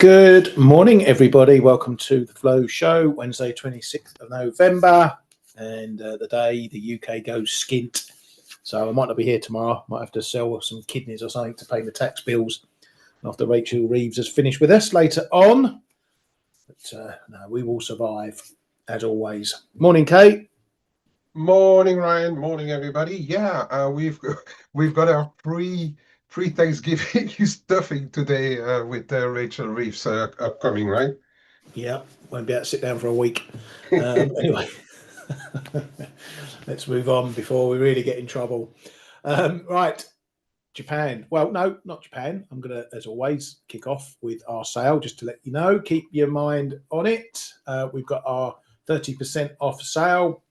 Good morning, everybody. Welcome to the Flow Show, Wednesday, 26th of November, and the day the UK goes skint. So I might not be here tomorrow. Might have to sell some kidneys or something to pay the tax bills after Rachel Reeves has finished with us later on. But no, we will survive, as always. Morning, Kate. Morning, Ryan. Morning, everybody. Yeah, we've got our pre-Thanksgiving stuffing today with Rachel Reeves upcoming, right? Yeah, won't be able to sit down for a week. Anyway, let's move on before we really get in trouble. Right. Japan. Well, no, not Japan. I'm going to, as always, kick off with our sale just to let you know. Keep your mind on it. We've got our 30% off sale.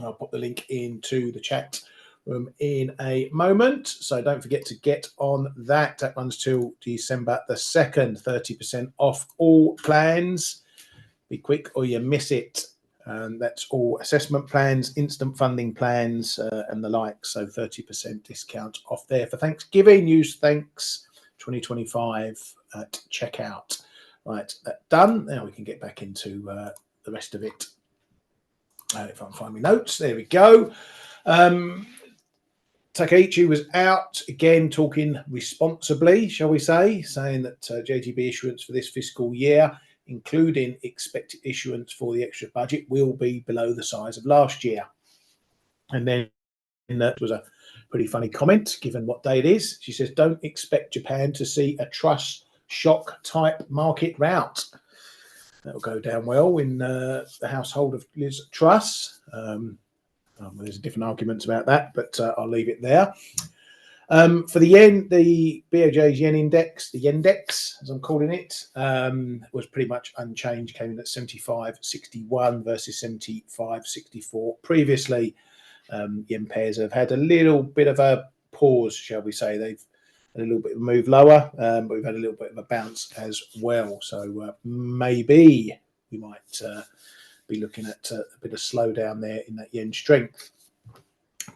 I'll put the link into the chat room in a moment. So don't forget to get on that. That runs till December the 2nd. 30% off all plans. Be quick or you miss it. That's all assessment plans, instant funding plans, and the like. So 30% discount off there for Thanksgiving. Use thanks 2025 at checkout. Right, that done. Now we can get back into the rest of it. If I can find my notes, there we go. Takaichi was out again talking responsibly, shall we say, saying that JGB issuance for this fiscal year, including expected issuance for the extra budget, will be below the size of last year. And then that was a pretty funny comment, given what day it is. She says, don't expect Japan to see a trust shock type market rout. That'll go down well in the household of Liz Truss. There's different arguments about that, but I'll leave it there. For the yen, the BOJ's yen index, the Yendex, as I'm calling it, was pretty much unchanged, came in at 75.61 versus 75.64 previously. Yen pairs have had a little bit of a pause, shall we say. They've had a little bit of a move lower, but we've had a little bit of a bounce as well. So maybe we might be looking at a bit of slowdown there in that yen strength.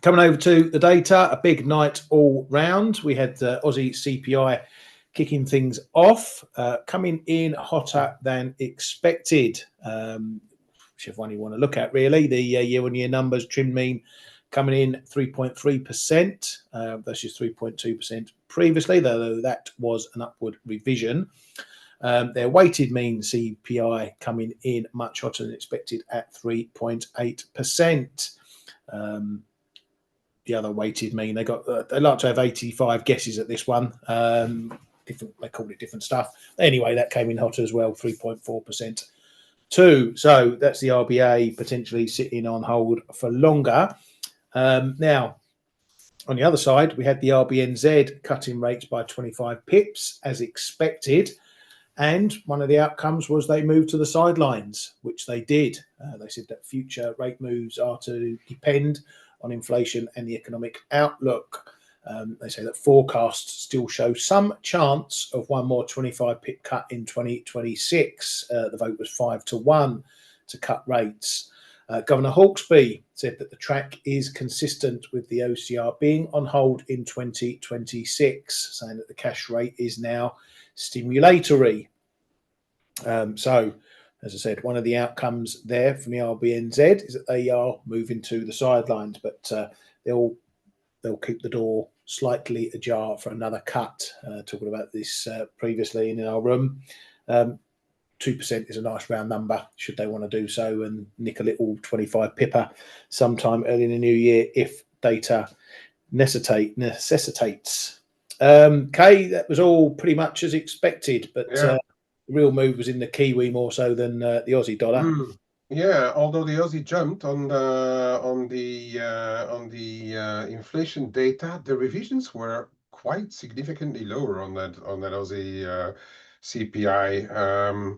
Coming over to the data, a big night all round. We had the Aussie CPI kicking things off, coming in hotter than expected. Whichever one you want to look at, really. The year-on-year numbers, trim mean coming in 3.3% versus 3.2% previously, though that was an upward revision. Their weighted mean CPI coming in much hotter than expected at 3.8%. The other weighted mean, they like to have 85 guesses at this one. Different, they called it different stuff. Anyway, that came in hotter as well, 3.4% too. So that's the RBA potentially sitting on hold for longer. Now, on the other side, we had the RBNZ cutting rates by 25 pips as expected. And one of the outcomes was they moved to the sidelines, which they did. They said that future rate moves are to depend on inflation and the economic outlook. They say that forecasts still show some chance of one more 25 pip cut in 2026. The vote was 5-1 to cut rates. Governor Hawkesby said that the track is consistent with the OCR being on hold in 2026, saying that the cash rate is now stimulatory. So, as I said, one of the outcomes there from the RBNZ is that they are moving to the sidelines, but they'll keep the door slightly ajar for another cut. Talking about this previously in our room. 2% is a nice round number, should they want to do so, and nick a little 25 pipper sometime early in the new year if data necessitates. Kay, that was all pretty much as expected, but the real move was in the Kiwi more so than the Aussie dollar. Yeah, although the Aussie jumped on the inflation data, the revisions were quite significantly lower on that Aussie CPI.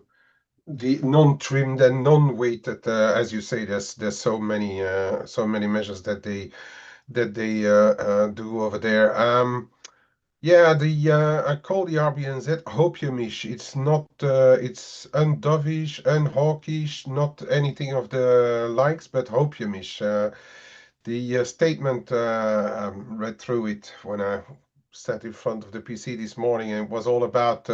The non-trimmed and non-weighted, as you say, there's so many measures that they do over there. Yeah, I call the RBNZ hopiumish. It's not it's undovish, unhawkish, not anything of the likes, but hopiumish. The statement, read through it when I sat in front of the PC this morning, and it was all about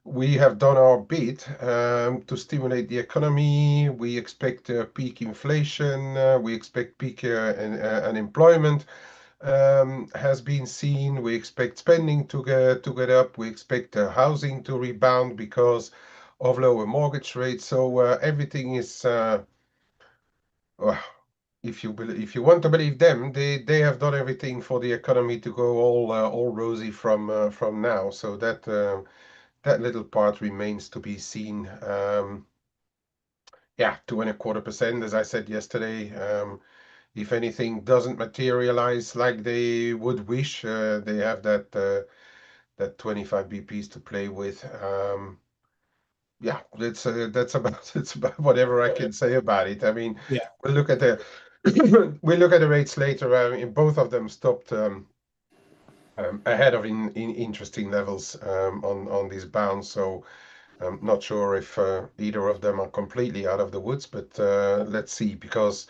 we have done our bit to stimulate the economy. We expect peak inflation. We expect peak unemployment has been seen. We expect spending to get up. We expect housing to rebound because of lower mortgage rates. So everything is. Well, if you want to believe them, they have done everything for the economy to go all rosy from now. So that little part remains to be seen. Yeah, 2.25%, as I said yesterday. If anything doesn't materialize like they would wish, they have that 25 BPs to play with. Yeah, that's about it's about whatever I can say about it. I mean, Yeah. we'll look at the we'll look at the rates later. I mean, both of them stopped ahead of in interesting levels on these bounds. So I'm not sure if either of them are completely out of the woods, but let's see, because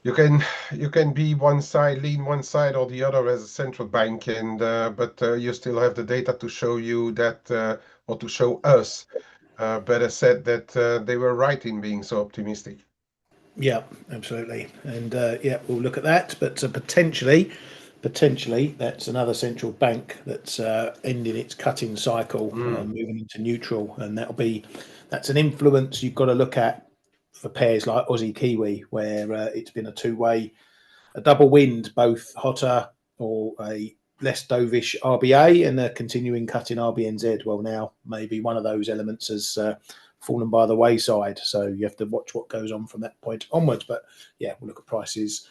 you can you can be one side, lean one side or the other as a central bank, and but you still have the data to show you that or to show us, better said, that they were right in being so optimistic. Yeah, absolutely. And yeah, we'll look at that. But potentially, that's another central bank that's ending its cutting cycle, Mm, moving into neutral, and that's an influence you've got to look at for pairs like Aussie Kiwi, where it's been a double wind, both hotter or a less dovish RBA and a continuing cut in RBNZ. Well, now maybe one of those elements has fallen by the wayside. So you have to watch what goes on from that point onwards. But yeah, we'll look at prices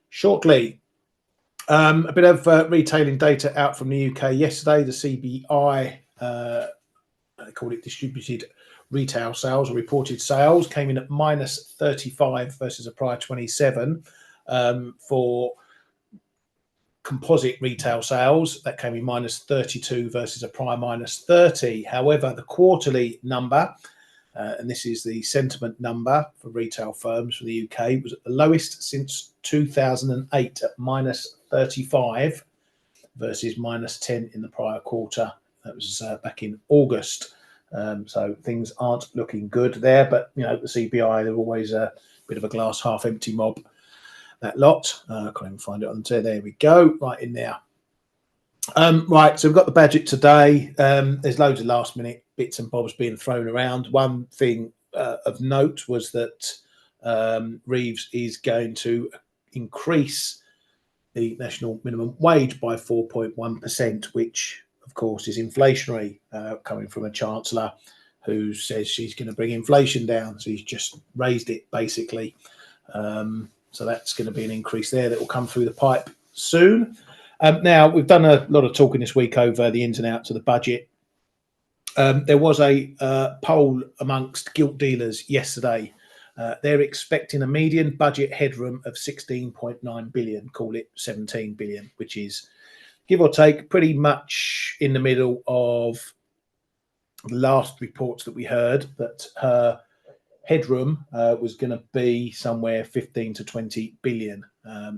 shortly. A bit of retailing data out from the UK yesterday. The CBI, they called it distributed retail sales or reported sales, came in at minus 35 versus a prior 27 for composite retail sales. That came in minus 32 versus a prior minus 30. However, the quarterly number, and this is the sentiment number for retail firms for the UK, was at the lowest since 2008 at minus 35 versus minus 10 in the prior quarter. That was back in August. So things aren't looking good there. But, you know, the CPI, they're always a bit of a glass half empty mob, that lot. I can't even find it on there. There we go, right in there. Right, so we've got the budget today. There's loads of last minute bits and bobs being thrown around. One thing of note was that Reeves is going to increase the national minimum wage by 4.1%, which of course is inflationary, coming from a chancellor who says she's going to bring inflation down. So he's just raised it basically. So that's going to be an increase there that will come through the pipe soon. Now, we've done a lot of talking this week over the ins and outs of the budget. There was a poll amongst gilt dealers yesterday. They're expecting a median budget headroom of 16.9 billion, call it 17 billion, which is, give or take, pretty much in the middle of the last reports that we heard, that her headroom was going to be somewhere 15 to 20 billion.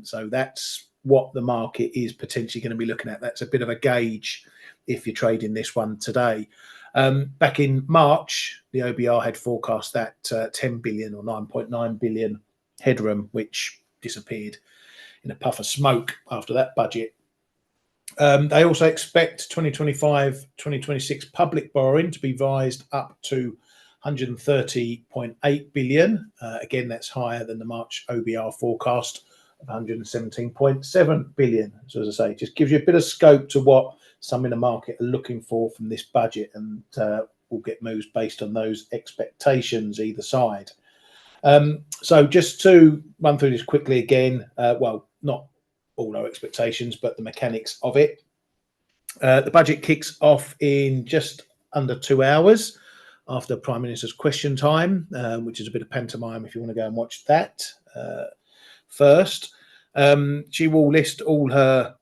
So that's what the market is potentially going to be looking at. That's a bit of a gauge if you're trading this one today. Back in March, the OBR had forecast that 10 billion or 9.9 billion headroom, which disappeared in a puff of smoke after that budget. They also expect 2025-2026 public borrowing to be revised up to 130.8 billion. Again, that's higher than the March OBR forecast of 117.7 billion. So as I say, it just gives you a bit of scope to what some in the market are looking for from this budget, and we'll get moves based on those expectations either side. So just to run through this quickly again, well, not all our expectations, but the mechanics of it. The budget kicks off in just under 2 hours after Prime Minister's question time, which is a bit of pantomime if you want to go and watch that first. She will list all her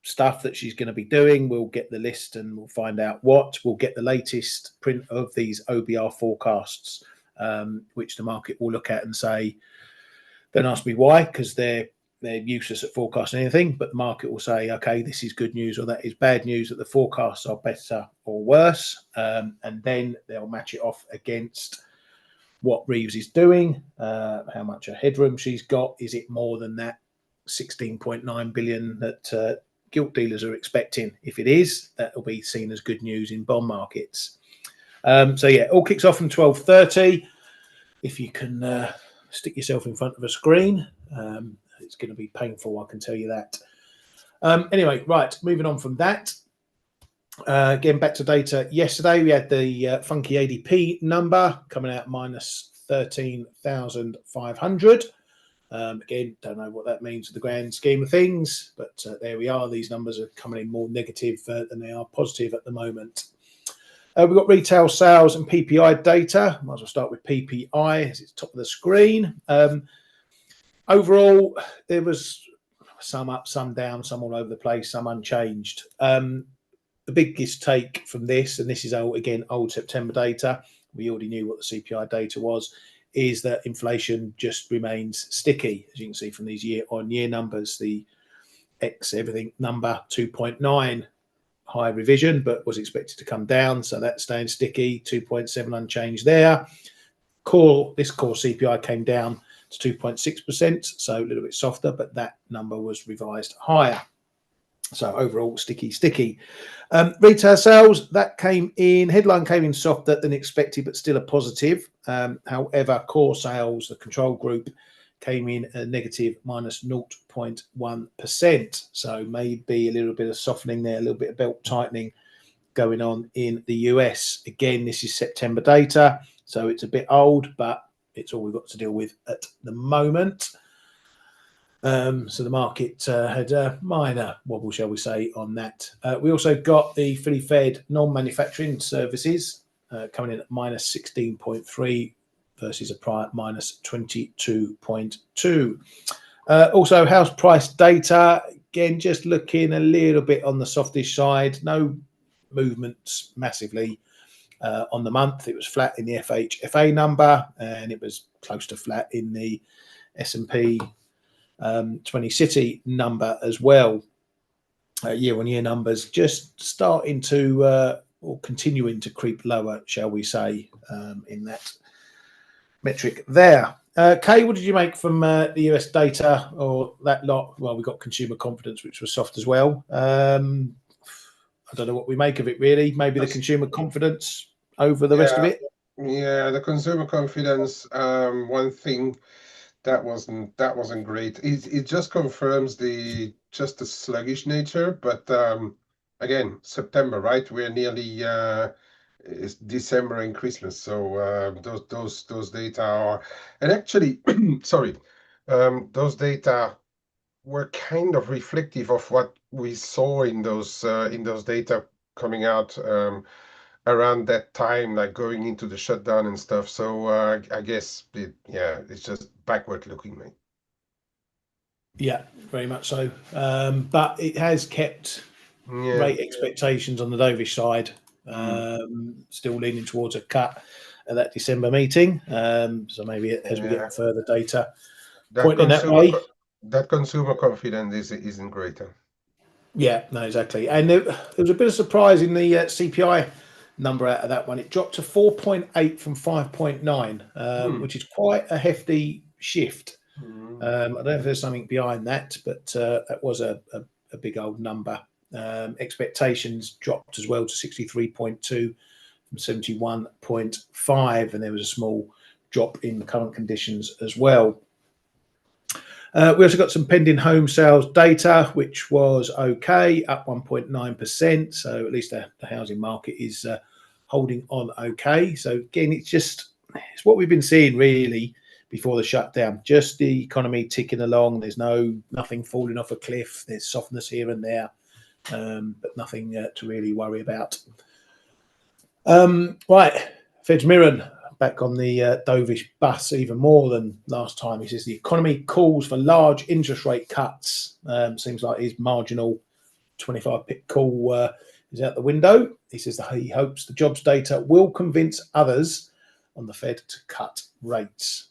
stuff that she's going to be doing. We'll get the list and we'll find out what. We'll get the latest print of these OBR forecasts, which the market will look at and say, don't ask me why, because they're they're useless at forecasting anything, but the market will say, okay, this is good news or that is bad news, that the forecasts are better or worse, and then they'll match it off against what Reeves is doing, how much a headroom she's got. Is it more than that 16.9 billion that gilt dealers are expecting? If it is, that will be seen as good news in bond markets. So yeah, all kicks off from 12:30. If you can stick yourself in front of a screen, it's going to be painful, I can tell you that. Anyway, right, moving on from that. Getting back to data yesterday, we had the funky ADP number coming out minus 13,500. Again, don't know what that means for the grand scheme of things, but there we are. These numbers are coming in more negative than they are positive at the moment. We've got retail sales and PPI data. Might as well start with PPI as it's top of the screen. Overall, there was some up, some down, some all over the place, some unchanged. The biggest take from this, and this is again old September data, we already knew what the CPI data was, is that inflation just remains sticky. As you can see from these year-on-year numbers, the X everything number 2.9, high revision, but was expected to come down, so that's staying sticky. 2.7 unchanged there. This core CPI came down to 2.6%, so a little bit softer, but that number was revised higher. So overall, sticky. Retail sales, that headline came in softer than expected, but still a positive. However, core sales, the control group, came in a negative minus 0.1%. So maybe a little bit of softening there, a little bit of belt tightening going on in the US. Again, this is September data, so it's a bit old, but it's all we've got to deal with at the moment. So the market had a minor wobble, shall we say, on that. We also got the fully fed non-manufacturing services coming in at minus 16.3 versus a prior minus 22.2. Also, house price data, again, just looking a little bit on the softish side. No movements massively on the month. It was flat in the FHFA number, and it was close to flat in the S&P 20 city number as well. Year-on-year numbers just starting to or continuing to creep lower, shall we say, in that metric there. Kay, what did you make from the US data or that lot? Well, we got consumer confidence, which was soft as well. I don't know what we make of it, really. Maybe the consumer confidence over the rest of it. Yeah, the consumer confidence. One thing that wasn't great. It just confirms the sluggish nature. But again, September, right? We're nearly it's December and Christmas, so those data are, and actually, sorry, those data were kind of reflective of what we saw in those data coming out around that time, like going into the shutdown and stuff. So I guess it's just backward looking, mate. Yeah, very much so. But it has kept rate expectations on the dovish side still leaning towards a cut at that December meeting. So maybe as we get further data pointing that way. That consumer confidence isn't greater. Yeah, no, exactly. And there was a bit of surprise in the CPI number out of that one. It dropped to 4.8 from 5.9, which is quite a hefty shift. I don't know if there's something behind that, but that was a big old number. Expectations dropped as well to 63.2 from 71.5, and there was a small drop in current conditions as well. We also got some pending home sales data, which was okay, up 1.9%. So at least the housing market is holding on okay. So again, it's what we've been seeing really before the shutdown. Just the economy ticking along. There's nothing falling off a cliff. There's softness here and there, but nothing to really worry about. Right, Fitzmirren back on the dovish bus even more than last time. He says the economy calls for large interest rate cuts. Seems like his marginal 25 pip call is out the window. He says that he hopes the jobs data will convince others on the Fed to cut rates.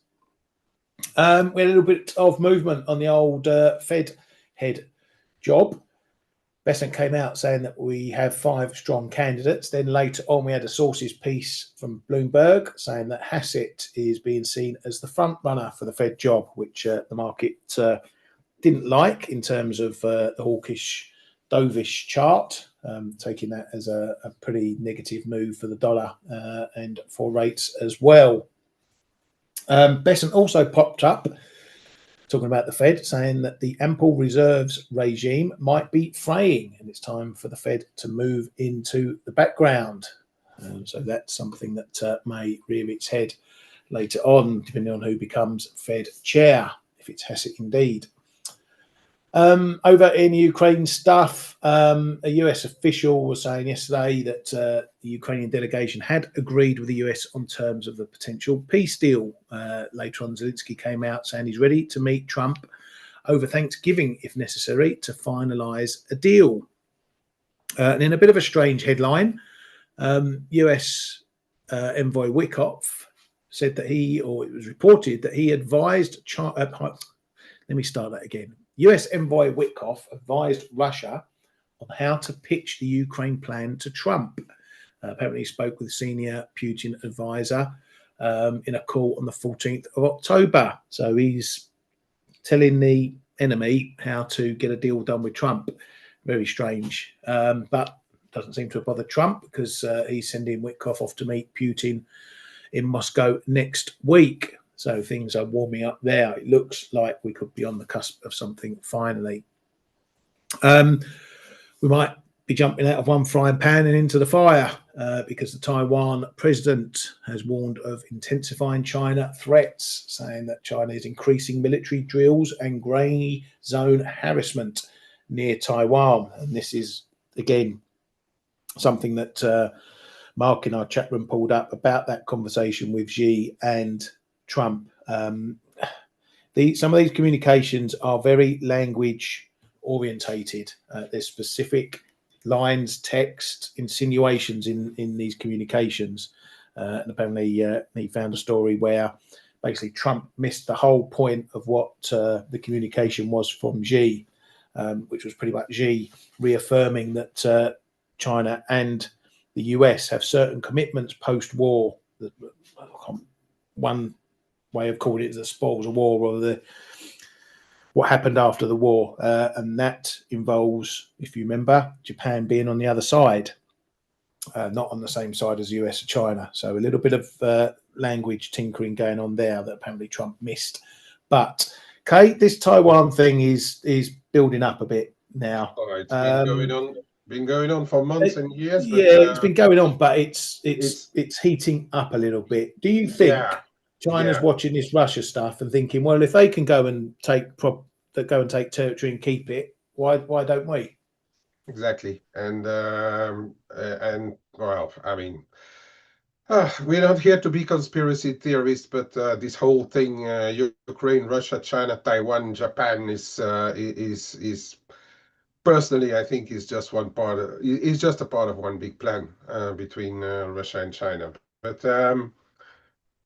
We had a little bit of movement on the old Fed head job. Besant came out saying that we have 5 strong candidates. Then later on, we had a sources piece from Bloomberg saying that Hassett is being seen as the front runner for the Fed job, which the market didn't like in terms of the hawkish, dovish chart, taking that as a pretty negative move for the dollar and for rates as well. Besant also popped up talking about the Fed, saying that the ample reserves regime might be fraying and it's time for the Fed to move into the background. So that's something that may rear its head later on, depending on who becomes Fed chair, if it's Hassett indeed. Over in Ukraine stuff, a US official was saying yesterday that the Ukrainian delegation had agreed with the US on terms of a potential peace deal. Later on, Zelensky came out saying he's ready to meet Trump over Thanksgiving, if necessary, to finalise a deal. And in a bit of a strange headline, US envoy Wickoff said that it was reported that he advised let me start that again. US envoy Wickoff advised Russia on how to pitch the Ukraine plan to Trump. Apparently, he spoke with senior Putin advisor in a call on the 14th of October. So he's telling the enemy how to get a deal done with Trump. Very strange, but doesn't seem to have bothered Trump because he's sending Wickoff off to meet Putin in Moscow next week. So things are warming up there. It looks like we could be on the cusp of something finally. We might be jumping out of one frying pan and into the fire because the Taiwan president has warned of intensifying China threats, saying that China is increasing military drills and grey zone harassment near Taiwan. And this is, again, something that Mark in our chat room pulled up about that conversation with Xi and Trump. Some of these communications are very language orientated. There's specific lines, text, insinuations in these communications. And apparently he found a story where basically Trump missed the whole point of what the communication was from Xi, which was pretty much Xi reaffirming that China and the US have certain commitments post-war. One way of calling it is the spoils of war, or what happened after the war, and that involves, if you remember, Japan being on the other side, not on the same side as US or China. So a little bit of language tinkering going on there that apparently Trump missed. But Kate, this Taiwan thing is building up a bit now. Oh, it's been going on for months and years. But, it's been going on, but it's heating up a little bit. Do you think China's watching this Russia stuff and thinking, well, if they can go and take territory and keep it, why don't we? Exactly, and well, I mean, we're not here to be conspiracy theorists, but this whole thing, Ukraine, Russia, China, Taiwan, Japan, is personally, I think, is just one part. Is just a part of one big plan between Russia and China. But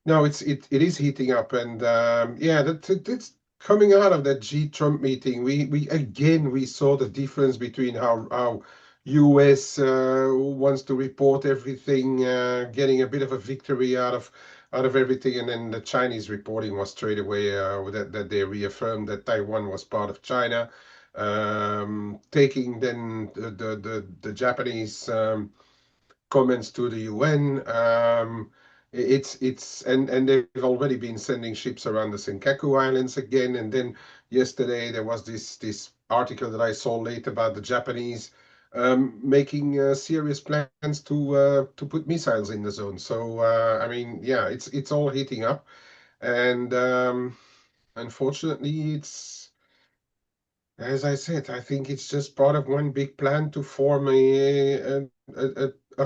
no, it is heating up, and that's coming out of that G Trump meeting. We saw the difference between how US wants to report everything, getting a bit of a victory out of everything, and then the Chinese reporting was straight away that they reaffirmed that Taiwan was part of China, taking then the Japanese comments to the UN. And they've already been sending ships around the Senkaku Islands again. And then yesterday there was this article that I saw late about the Japanese making serious plans to put missiles in the zone. So I mean, yeah, it's all heating up, and unfortunately, it's, as I said, I think it's just part of one big plan to form a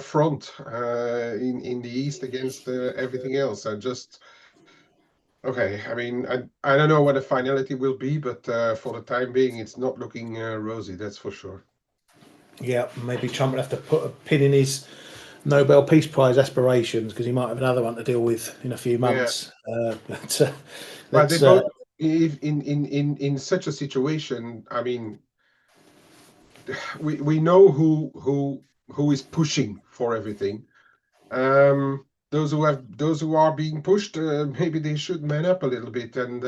front in the east against everything else. Okay, I mean, I don't know what the finality will be, but for the time being, it's not looking rosy, that's for sure. Yeah, maybe Trump will have to put a pin in his Nobel Peace Prize aspirations, because he might have another one to deal with in a few Yeah, months. But but they let's both, if in such a situation, I mean, we know who is pushing for everything. Those who are being pushed, maybe they should man up a little bit and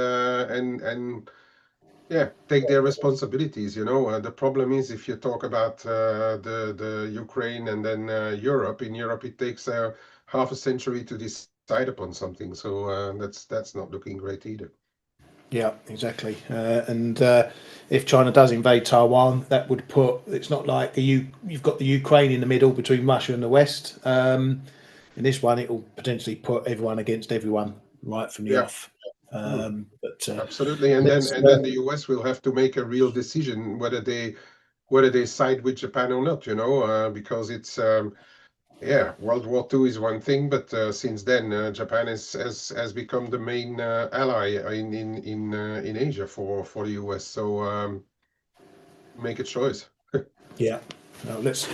yeah, take their responsibilities. The problem is if you talk about the Ukraine and then Europe. In Europe, it takes half a century to decide upon something. So that's not looking great either. Yeah, exactly. And if China does invade Taiwan, that would put. It's not like you've got the Ukraine in the middle between Russia and the West. In this one, it will potentially put everyone against everyone right from the Yeah. off. Hmm. But Absolutely, and then let's. and then the US will have to make a real decision whether they side with Japan or not. Because it's yeah, World War II is one thing, but since then Japan has become the main ally in Asia for the US. So make a choice. Yeah. Well, let's.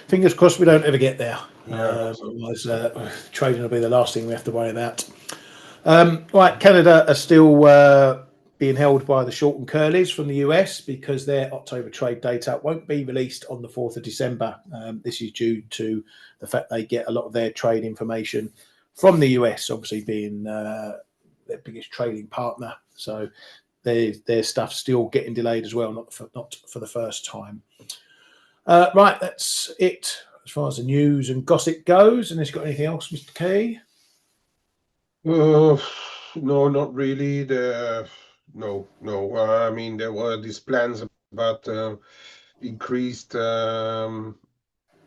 Fingers crossed we don't ever get there. Yeah, I hope so. Otherwise, trading will be the last thing we have to worry about. Right, Canada are still being held by the short and curlies from the US because their October trade data won't be released on the 4th of December. This is due to the fact they get a lot of their trade information from the US, obviously being their biggest trading partner. So their stuff's still getting delayed as well, not for the first time. Right, that's it as far as the news and gossip goes. And has got anything else, Mr. Key? Uh, no, not really. No. I mean, there were these plans about increased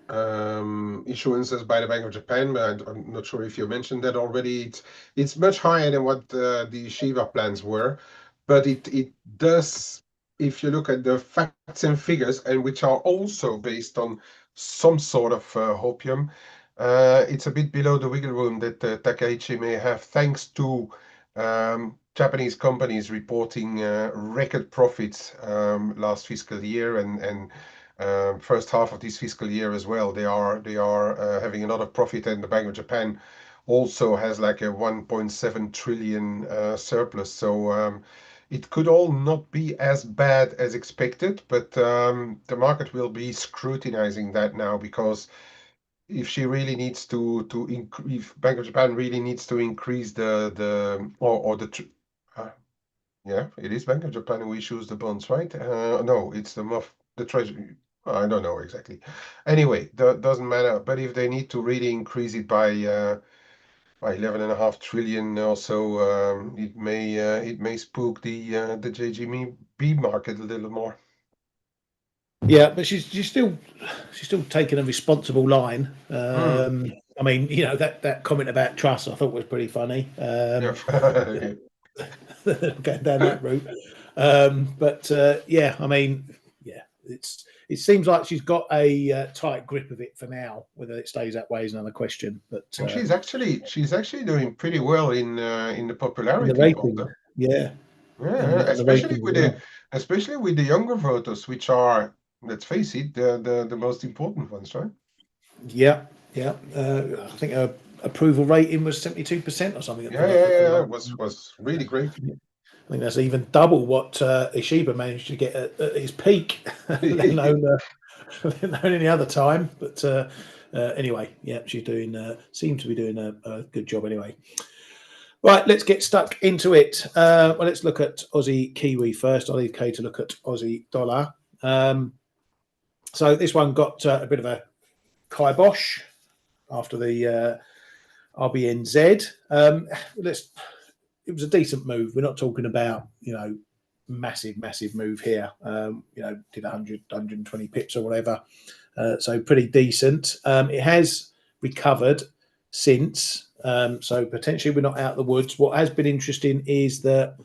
issuances by the Bank of Japan, but I'm not sure if you mentioned that already. It's much higher than what the Shiva plans were, but it does, if you look at the facts and figures, and which are also based on some sort of hopium, it's a bit below the wiggle room that Takaichi may have, thanks to Japanese companies reporting record profits last fiscal year and first half of this fiscal year as well. They are having a lot of profit, and the Bank of Japan also has like a 1.7 trillion surplus. So it could all not be as bad as expected, but the market will be scrutinizing that now, because if she really needs if Bank of Japan really needs to increase the or uh, yeah, it is Bank of Japan who issues the bonds, right? No, it's the Treasury. I don't know exactly. Anyway, that doesn't matter. But if they need to really increase it by 11.5 trillion or so, it may spook the JGB market a little more. Yeah, but she's still taking a responsible line. Hmm. I mean, that comment about trust I thought was pretty funny. Yeah. Going down that route. But yeah, I mean, yeah, it seems like she's got a tight grip of it for now. Whether it stays that way is another question. But And she's actually doing pretty well in the in the popularity poll. rating, yeah, Yeah, and the rating as well. especially with the younger voters, which are, let's face it, the most important ones, right? Yeah, yeah. I think her approval rating was 72% or something Yeah, for yeah, the yeah. last. Was really great. I think that's even double what Ishiba managed to get at his peak, let alone any other time. But anyway, yeah, she's doing seems to be doing a good job anyway. Right, let's get stuck into it. Well, let's look at Aussie Kiwi first. I'll leave Kay to look at Aussie dollar. So this one got a bit of a kibosh after the RBNZ. It was a decent move. We're not talking about massive move here. Did 120 pips or whatever. So pretty decent. It has recovered since. So potentially we're not out of the woods. What has been interesting is that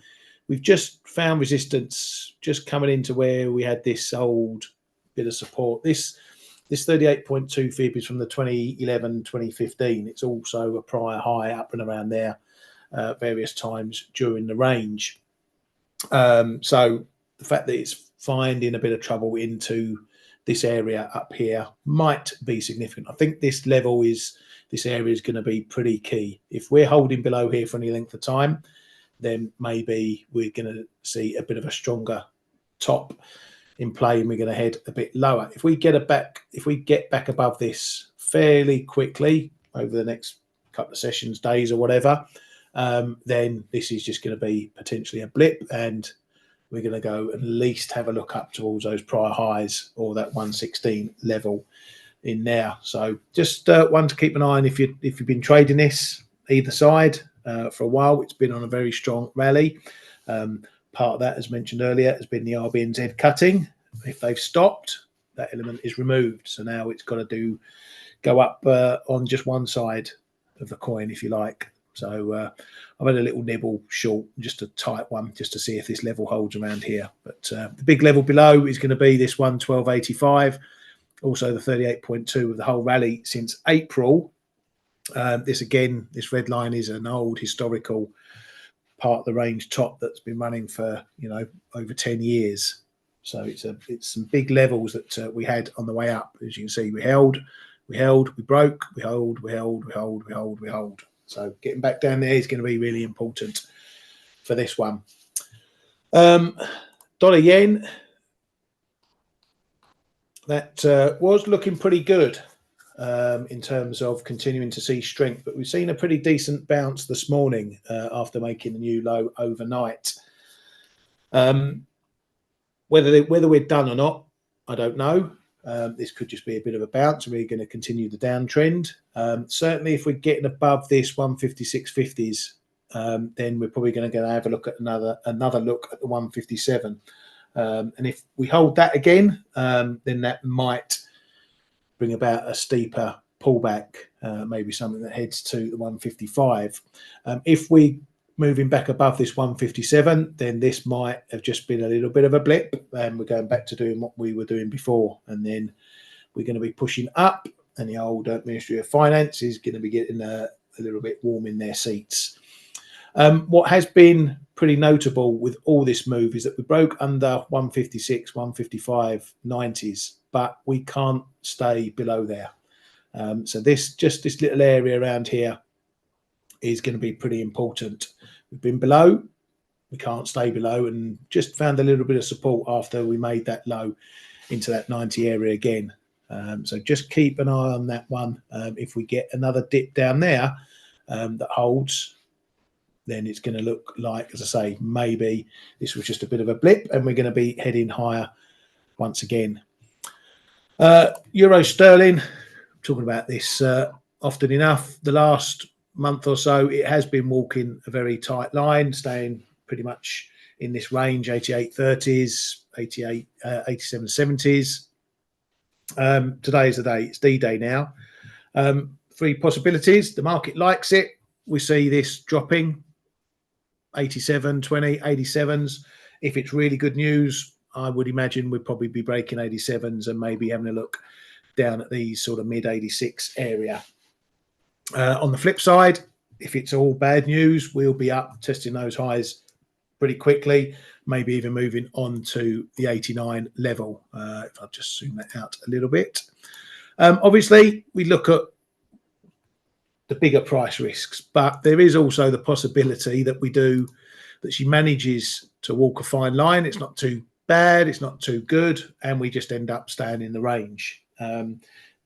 we've just found resistance just coming into where we had this old bit of support. This 38.2 fib is from the 2011-2015. It's also a prior high up and around there various times during the range. So the fact that it's finding a bit of trouble into this area up here might be significant. I think this area is going to be pretty key. If we're holding below here for any length of time, then maybe we're going to see a bit of a stronger top in play, and we're going to head a bit lower. If we get back above this fairly quickly over the next couple of sessions, days or whatever, then this is just going to be potentially a blip, and we're going to go at least have a look up towards those prior highs or that 116 level in there. So just one to keep an eye on if you've been trading this either side for a while. It's been on a very strong rally. Part of that, as mentioned earlier, has been the RBNZ cutting. If they've stopped, that element is removed. So now it's got to go up on just one side of the coin, if you like. So I've had a little nibble short, just a tight one, just to see if this level holds around here. But the big level below is going to be this 112.85, also the 38.2 of the whole rally since April. This red line is an old historical part of the range top that's been running for over 10 years. So it's some big levels that we had on the way up. As you can see, we held, we broke, we hold. So getting back down there is going to be really important for this one. Dollar yen, that was looking pretty good in terms of continuing to see strength, but we've seen a pretty decent bounce this morning after making a new low overnight. Whether we're done or not, I don't know. This could just be a bit of a bounce, and we're going to continue the downtrend. Certainly, if we're getting above this 156.50s, then we're probably going to have a look at another look at the 157. And if we hold that again, then that might bring about a steeper pullback, maybe something that heads to the 155. If we moving back above this 157, then this might have just been a little bit of a blip, and we're going back to doing what we were doing before, and then we're going to be pushing up, and the old Ministry of Finance is going to be getting a little bit warm in their seats. What has been pretty notable with all this move is that we broke under 156, 155, 90s, but we can't stay below there. So this little area around here is going to be pretty important. We've been below, we can't stay below, and just found a little bit of support after we made that low into that 90 area again. So just keep an eye on that one. If we get another dip down there that holds, then it's going to look like, as I say, maybe this was just a bit of a blip, and we're going to be heading higher once again. Euro sterling, talking about this often enough. The last month or so, it has been walking a very tight line, staying pretty much in this range, 88.30s, 87.70s. Today is the day. It's D-Day now. Three possibilities. The market likes it. We see this dropping 87.20, 87s. If it's really good news, I would imagine we'd probably be breaking 87s and maybe having a look down at these sort of mid 86 area. On the flip side, if it's all bad news, we'll be up testing those highs pretty quickly, maybe even moving on to the 89 level. If I just zoom that out a little bit. Obviously, we look at the bigger price risks, but there is also the possibility that she manages to walk a fine line. It's not too bad, it's not too good, and we just end up staying in the range.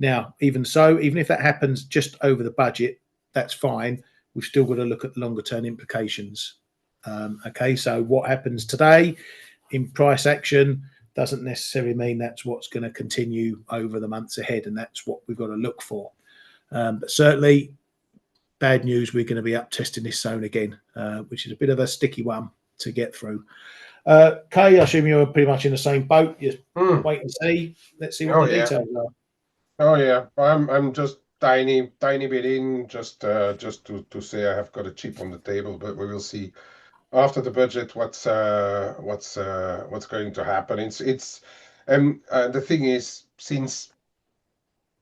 Now, even if that happens just over the budget, that's fine. We've still got to look at the longer term implications. Okay, so what happens today in price action doesn't necessarily mean that's what's going to continue over the months ahead, and that's what we've got to look for. But certainly, bad news, we're going to be up testing this zone again, which is a bit of a sticky one to get through. Kay, I assume you're pretty much in the same boat. You wait and see. Let's see what the details are. Oh yeah, I'm just tiny bit in, just to say I have got a chip on the table, but we will see after the budget what's going to happen. It's the thing is, since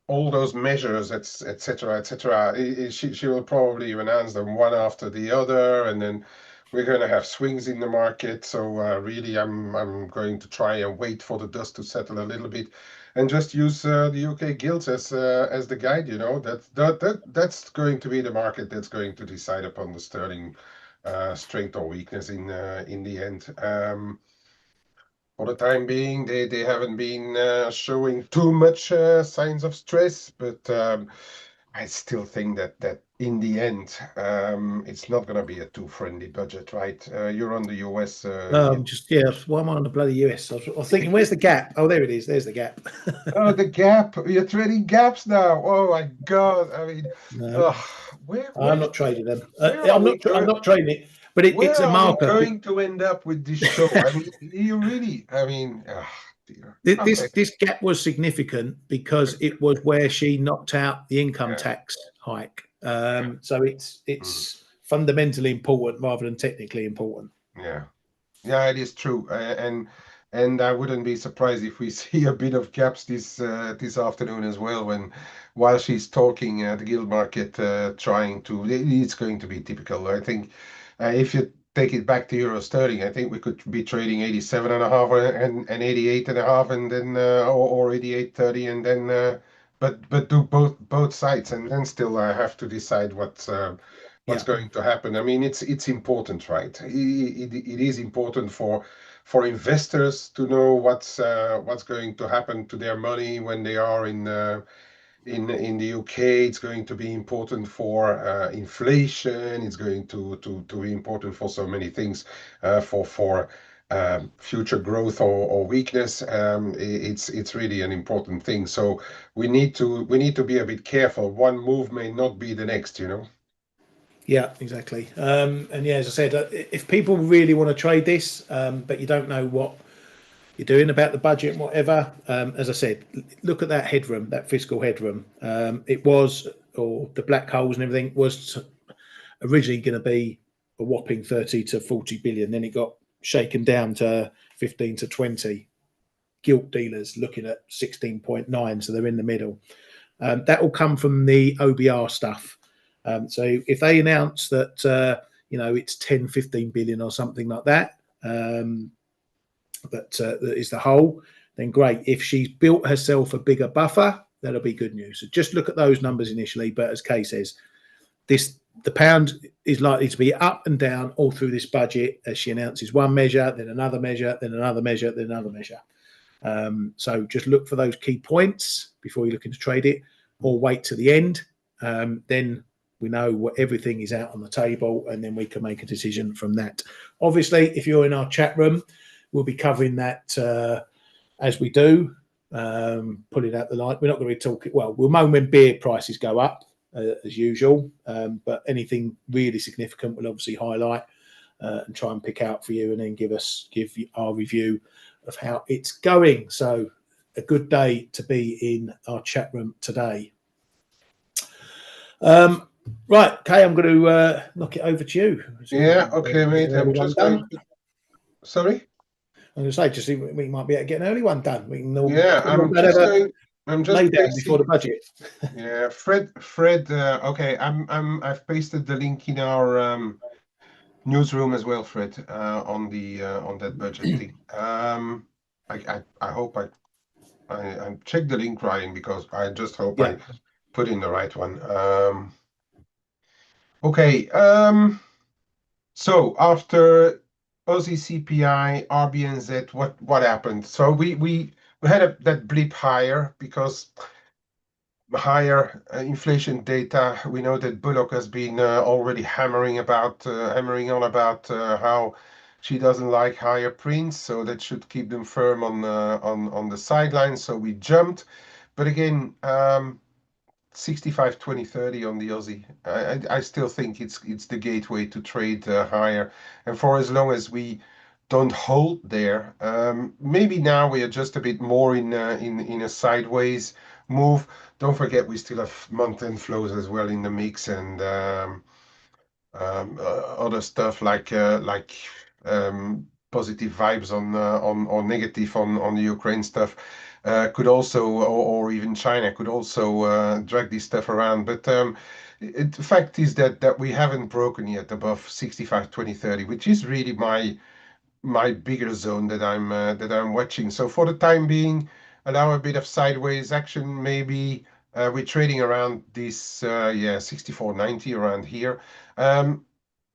all those measures, etc., she will probably announce them one after the other, and then we're going to have swings in the market. So really, I'm going to try and wait for the dust to settle a little bit, and just use the UK gilts as the guide. You know, that's going to be the market that's going to decide upon the sterling strength or weakness in the end. For the time being, they haven't been showing too much signs of stress, but I still think that in the end, it's not going to be a too friendly budget, right? You're on the US. Just yeah. Why am I on the bloody US? I was thinking, where's the gap? Oh, there it is. There's the gap. Oh, the gap. You're trading gaps now. Oh my God. I mean, No, ugh, where I'm where not trading them. where are we I'm going? not trading it, but it's Where a are we marker. going to end up with this show? I mean, you really. I mean, dear. Okay. This gap was significant because it was where she knocked out the income Yeah. tax hike. Yeah. So Mm, it's fundamentally important rather than technically important. yeah. Yeah, it is true, and I wouldn't be surprised if we see a bit of gaps this afternoon as well. When while she's talking, the gilt market trying to, it's going to be typical. I think if you take it back to euro sterling, I think we could be trading 87 and a half and 88 and a half, and then or 88.30, and then but do both sides, and then still I have to decide what's Yeah, going to happen. I mean, it's important, right? It is important for investors to know what's going to happen to their money when they are in the UK. It's going to be important for inflation. It's going to be important for so many things, for future growth or weakness. It's really an important thing. So we need to be a bit careful. One move may not be the next, you know. yeah, exactly. And yeah, as I said, if people really want to trade this, but you don't know what you're doing about the budget and whatever, as I said, look at that headroom, that fiscal headroom. It was, or the black holes and everything was originally going to be a whopping 30 to 40 billion. Then it got shaken down to 15 to 20. Gilt dealers looking at 16.9, so they're in the middle. That will come from the OBR stuff. So if they announce that, it's 10, 15 billion or something like that, that is the whole, then great. If she's built herself a bigger buffer, that'll be good news. So just look at those numbers initially. But as Kay says, the pound is likely to be up and down all through this budget as she announces one measure, then another measure, then another measure, then another measure. So just look for those key points before you're looking to trade it, or wait to the end. Then we know what everything is out on the table, and then we can make a decision from that. Obviously, if you're in our chat room, we'll be covering that as we do, pulling out the light. We're not going to be talking. Well, we'll moan when beer prices go up as usual, but anything really significant we'll obviously highlight and try and pick out for you, and then give our review of how it's going. So a good day to be in our chat room today. Right, Kay, I'm going to knock it over to you. Yeah, okay, mate. I'm One just going done. to. Sorry? I'm going to say, just see, we might be able to get an early one done. We can all Yeah, I'm just have a going. I'm lay just down before the pasting. budget. Yeah, Fred. Okay, I've pasted the link in our newsroom as well, Fred, on that budget thing. I hope I checked the link, Ryan, because I just hope Yeah, I put in the right one. Okay. So after Aussie CPI, RBNZ, what happened? So we had that blip higher because higher inflation data. We know that Bullock has been already hammering on about how she doesn't like higher prints, so that should keep them firm on the sidelines. So we jumped, but again, 65, 20, 30 on the Aussie. I still think it's the gateway to trade higher, and for as long as we don't hold there, maybe now we are just a bit more in a sideways move. Don't forget we still have month-end flows as well in the mix, and other stuff like positive vibes on or negative on the Ukraine stuff could also, or even China could also drag this stuff around. But the fact is that we haven't broken yet above 65, 20, 30, which is really my bigger zone that I'm watching. So for the time being, allow a bit of sideways action. Maybe we're trading around this yeah 64.90 around here. Um,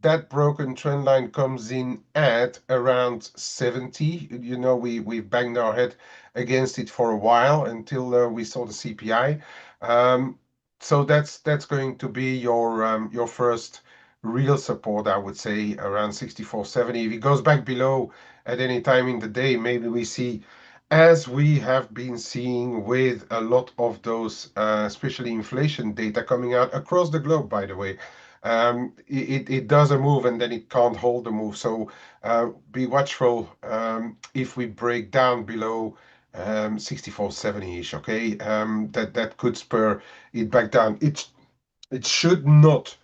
that broken trend line comes in at around 70. You know, we banged our head against it for a while until we saw the CPI. So that's going to be your first real support, I would say, around 64.70. If it goes back below at any time in the day, maybe we see, as we have been seeing with a lot of those, especially inflation data coming out across the globe, by the way, it does a move and then it can't hold the move. So be watchful if we break down below 64.70-ish, okay? That could spur it back down. It should not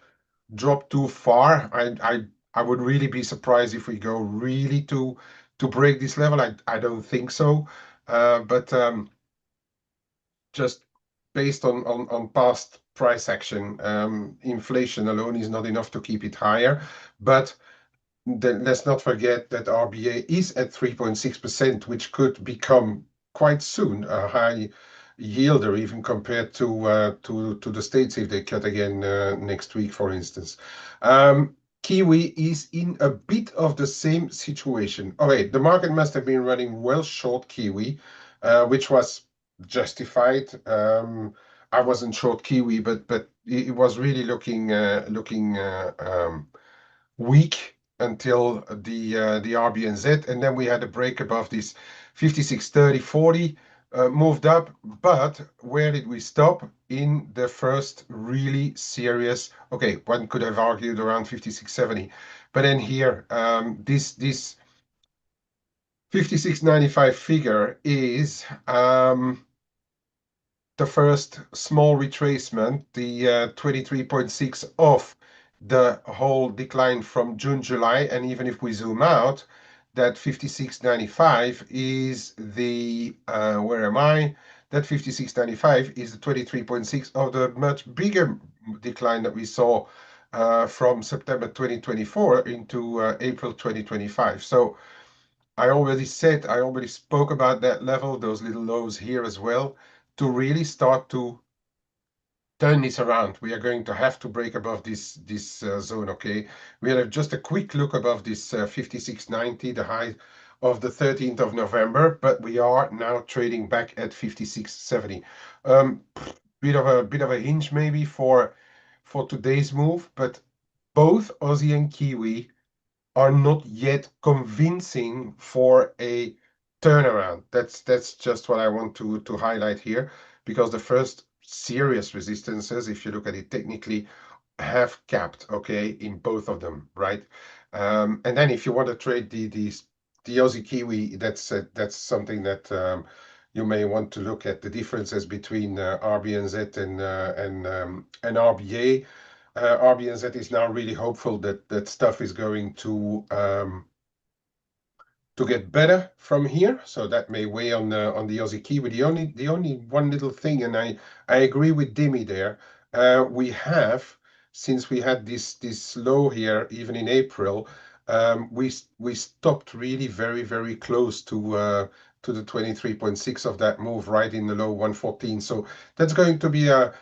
drop too far. I would really be surprised if we go really to break this level. I don't think so. But just based on past price action, inflation alone is not enough to keep it higher. But then let's not forget that RBA is at 3.6%, which could become quite soon a high yielder, even compared to the States if they cut again next week, for instance. Kiwi is in a bit of the same situation. Oh wait, the market must have been running well short Kiwi, which was justified. I wasn't short Kiwi, but it was really looking weak until the RBNZ, and then we had a break above this 56.30.40, moved up. But where did we stop? In the first really serious, okay, one could have argued around 56.70, but then here, this 56.95 figure is the first small retracement, the 23.6 off the whole decline from June, July. And even if we zoom out, that 56.95 is the, where am I? That 56.95 is the 23.6 of the much bigger decline that we saw from September 2024 into April 2025. So I already said, I already spoke about that level, those little lows here as well, to really start to turn this around. We are going to have to break above this zone, okay? We have just a quick look above this 56.90, the high of the 13th of November, but we are now trading back at 56.70. Bit of a hinge maybe for today's move, but both Aussie and Kiwi are not yet convincing for a turnaround. That's just what I want to highlight here, because the first serious resistances, if you look at it technically, have capped, okay, in both of them, right? And then if you want to trade the Aussie Kiwi, that's something that you may want to look at the differences between RBNZ and RBA. RBNZ is now really hopeful that stuff is going to get better from here, so that may weigh on the Aussie Kiwi. The only one little thing, and I agree with Dimi there. We have, since we had this low here, even in April, we stopped really very close to the 23.6 of that move, right in the low 114. So that's going to be a,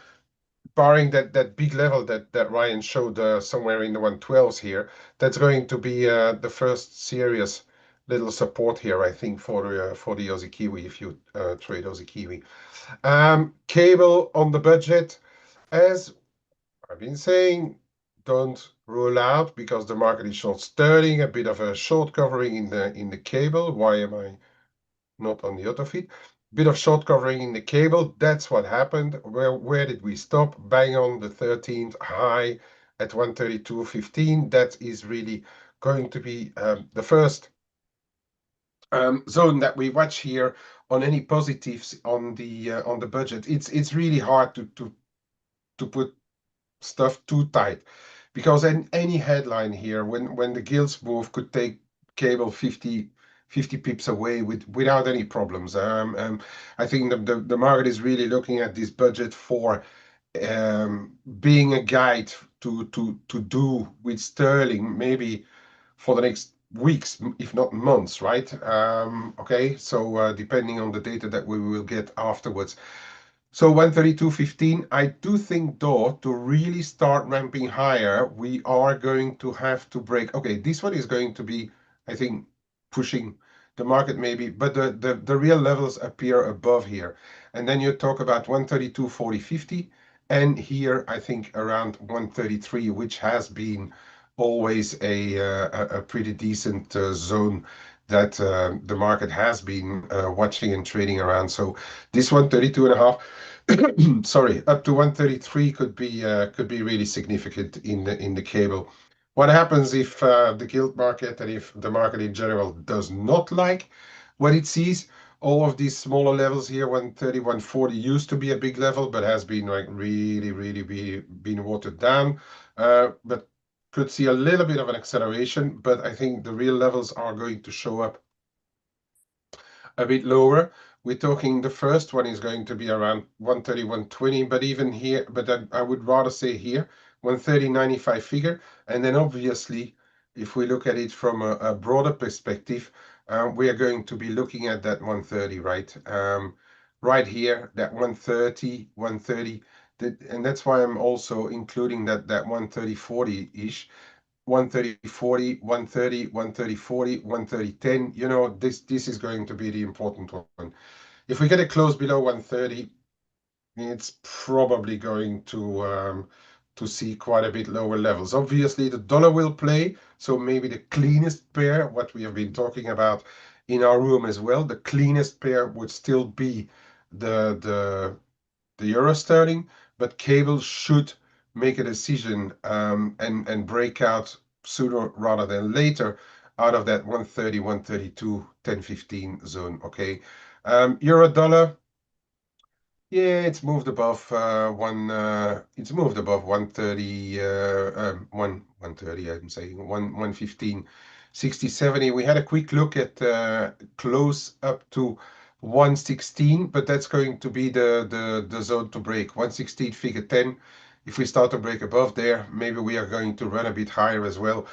barring that big level that Ryan showed somewhere in the 112s here, that's going to be the first serious little support here, I think, for the Aussie Kiwi, if you trade Aussie Kiwi. Cable on the budget, as I've been saying, don't rule out, because the market is short sterling, a bit of a short covering in the cable. Why am I not on the other feed? Bit of short covering in the cable. That's what happened. Where did we stop? Bang on the 13th high at 132.15. That is really going to be the first zone that we watch here on any positives on the budget. It's really hard to put stuff too tight, because any headline here, when the gilts move, could take cable 50 pips away without any problems. I think the market is really looking at this budget for being a guide to do with sterling maybe for the next weeks, if not months, right? Okay, so depending on the data that we will get afterwards. So 132.15, I do think though, to really start ramping higher, we are going to have to break. Okay, this one is going to be, I think, pushing the market maybe, but the real levels appear above here. And then you talk about 132.40.50, and here I think around 133, which has been always a pretty decent zone that the market has been watching and trading around. So this 132.5, sorry, up to 133 could be really significant in the cable. What happens if the gilt market and if the market in general does not like what it sees? All of these smaller levels here, 130, 140 used to be a big level, but has been like really been watered down. But could see a little bit of an acceleration, but I think the real levels are going to show up a bit lower. We're talking the first one is going to be around 130, 120, but even here, but I would rather say here, 130.95 figure. And then obviously, if we look at it from a broader perspective, we are going to be looking at that 130, right? Right here, that 130, 130, and that's why I'm also including that 130.40-ish. 130.40, 130, 130.40, 130.10. You know, this is going to be the important one. If we get it close below 130, it's probably going to see quite a bit lower levels. Obviously, the dollar will play, so maybe the cleanest pair, what we have been talking about in our room as well, the cleanest pair would still be the euro sterling, but cable should make a decision and break out sooner rather than later out of that 130, 132, 10-15 zone. Okay. Euro dollar, yeah, it's moved above it's moved above 130 130, I'm saying 115 60 70. We had a quick look at close up to 116, but that's going to be the zone to break. 116 figure 10. If we start to break above there, maybe we are going to run a bit higher as well.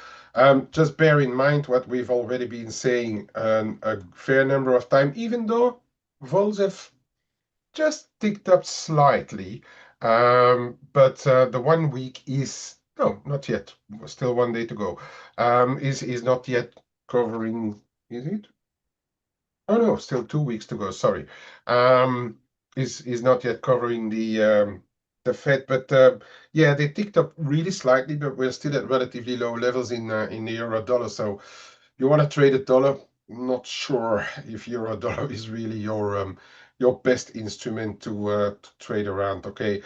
Just bear in mind what we've already been saying a fair number of time, even though vols have just ticked up slightly. But the 1 week is no, not yet. Still 1 day to go. Is not yet covering. Is it? Oh no, still 2 weeks to go. Sorry. Is not yet covering the Fed, but yeah, they ticked up really slightly, but we're still at relatively low levels in the euro dollar. So you want to trade a dollar? Not sure if euro dollar is really your best instrument to trade around. Okay,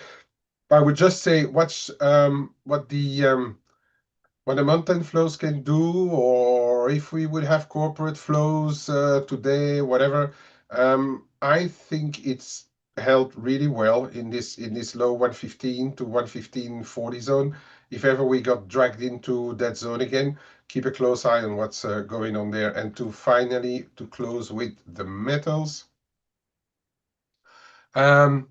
I would just say watch what the mountain flows can do, or if we would have corporate flows today, whatever. I think it's held really well in this low 115 to 115.40 zone. If ever we got dragged into that zone again, keep a close eye on what's going on there. And to finally to close with the metals. Um,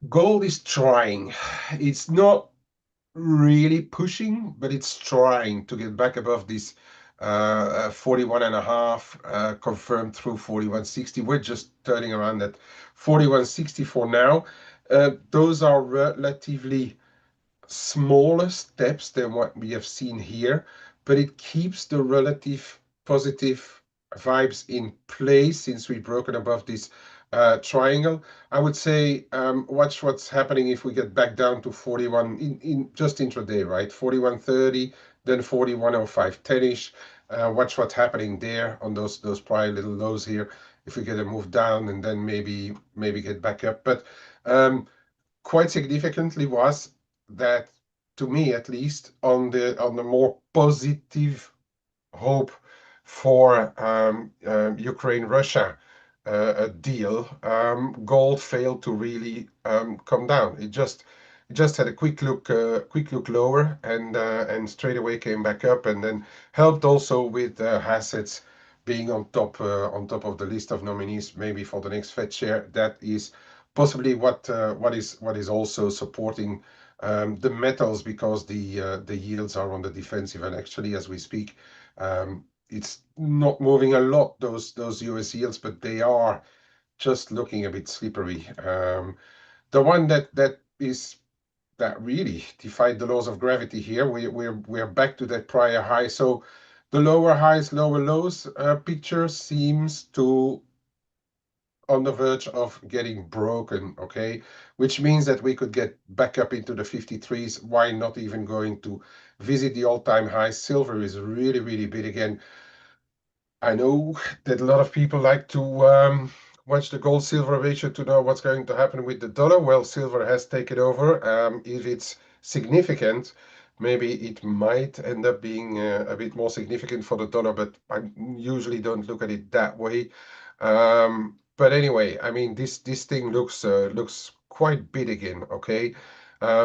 Gold is trying. It's not really pushing, but it's trying to get back above this 41 and a half, confirmed through 41.60. We're just turning around at 41.60 for now. Those are relatively smaller steps than what we have seen here, but it keeps the relative positive vibes in place since we've broken above this triangle. I would say watch what's happening if we get back down to 41 in just intraday, right? 41.30, then 41.05, 10-ish. Watch what's happening there on those prior little lows here. If we get a move down and then maybe get back up, but quite significantly was that, to me at least, on the more positive hope for Ukraine-Russia deal, gold failed to really come down. It just It just had a quick look lower, and straight away came back up, and then helped also with assets being on top of the list of nominees, maybe for the next Fed chair. That is possibly what is also supporting the metals, because the yields are on the defensive, and actually as we speak, it's not moving a lot, those US yields, but they are just looking a bit slippery. The one that really defied the laws of gravity here, we're back to that prior high. So the lower highs, lower lows picture seems to on the verge of getting broken, okay? Which means that we could get back up into the 53s. Why not even going to visit the all-time high? Silver is really, really big again. I know that a lot of people like to watch the gold-silver ratio to know what's going to happen with the dollar. Well, silver has taken over. If it's significant, maybe it might end up being a bit more significant for the dollar, but I usually don't look at it that way. But anyway, I mean, this thing looks quite big again, okay?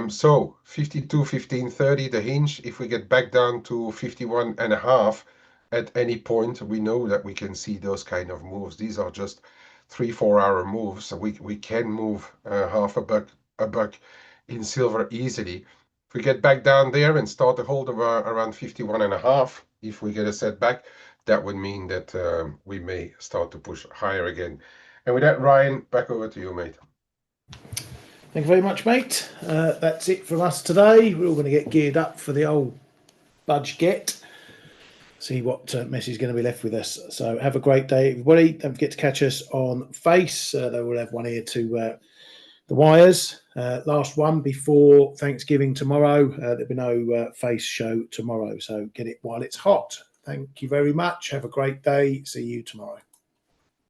So 52, 15, 30, the hinge. If we get back down to 51 and a half at any point, we know that we can see those kind of moves. These are just 3-4 hour moves, so we can move half a buck in silver easily. If we get back down there and start to hold around 51 and a half, if we get a setback, that would mean that we may start to push higher again. And with that, Ryan, back over to you, mate. Thank you very much, mate. That's it from us today. We're all going to get geared up for the old budge get. See what mess is going to be left with us. So have a great day, everybody. Don't forget to catch us on Face. They will have one here to the wires. Last one before Thanksgiving tomorrow. There'll be no Face show tomorrow. So get it while it's hot. Thank you very much. Have a great day. See you tomorrow.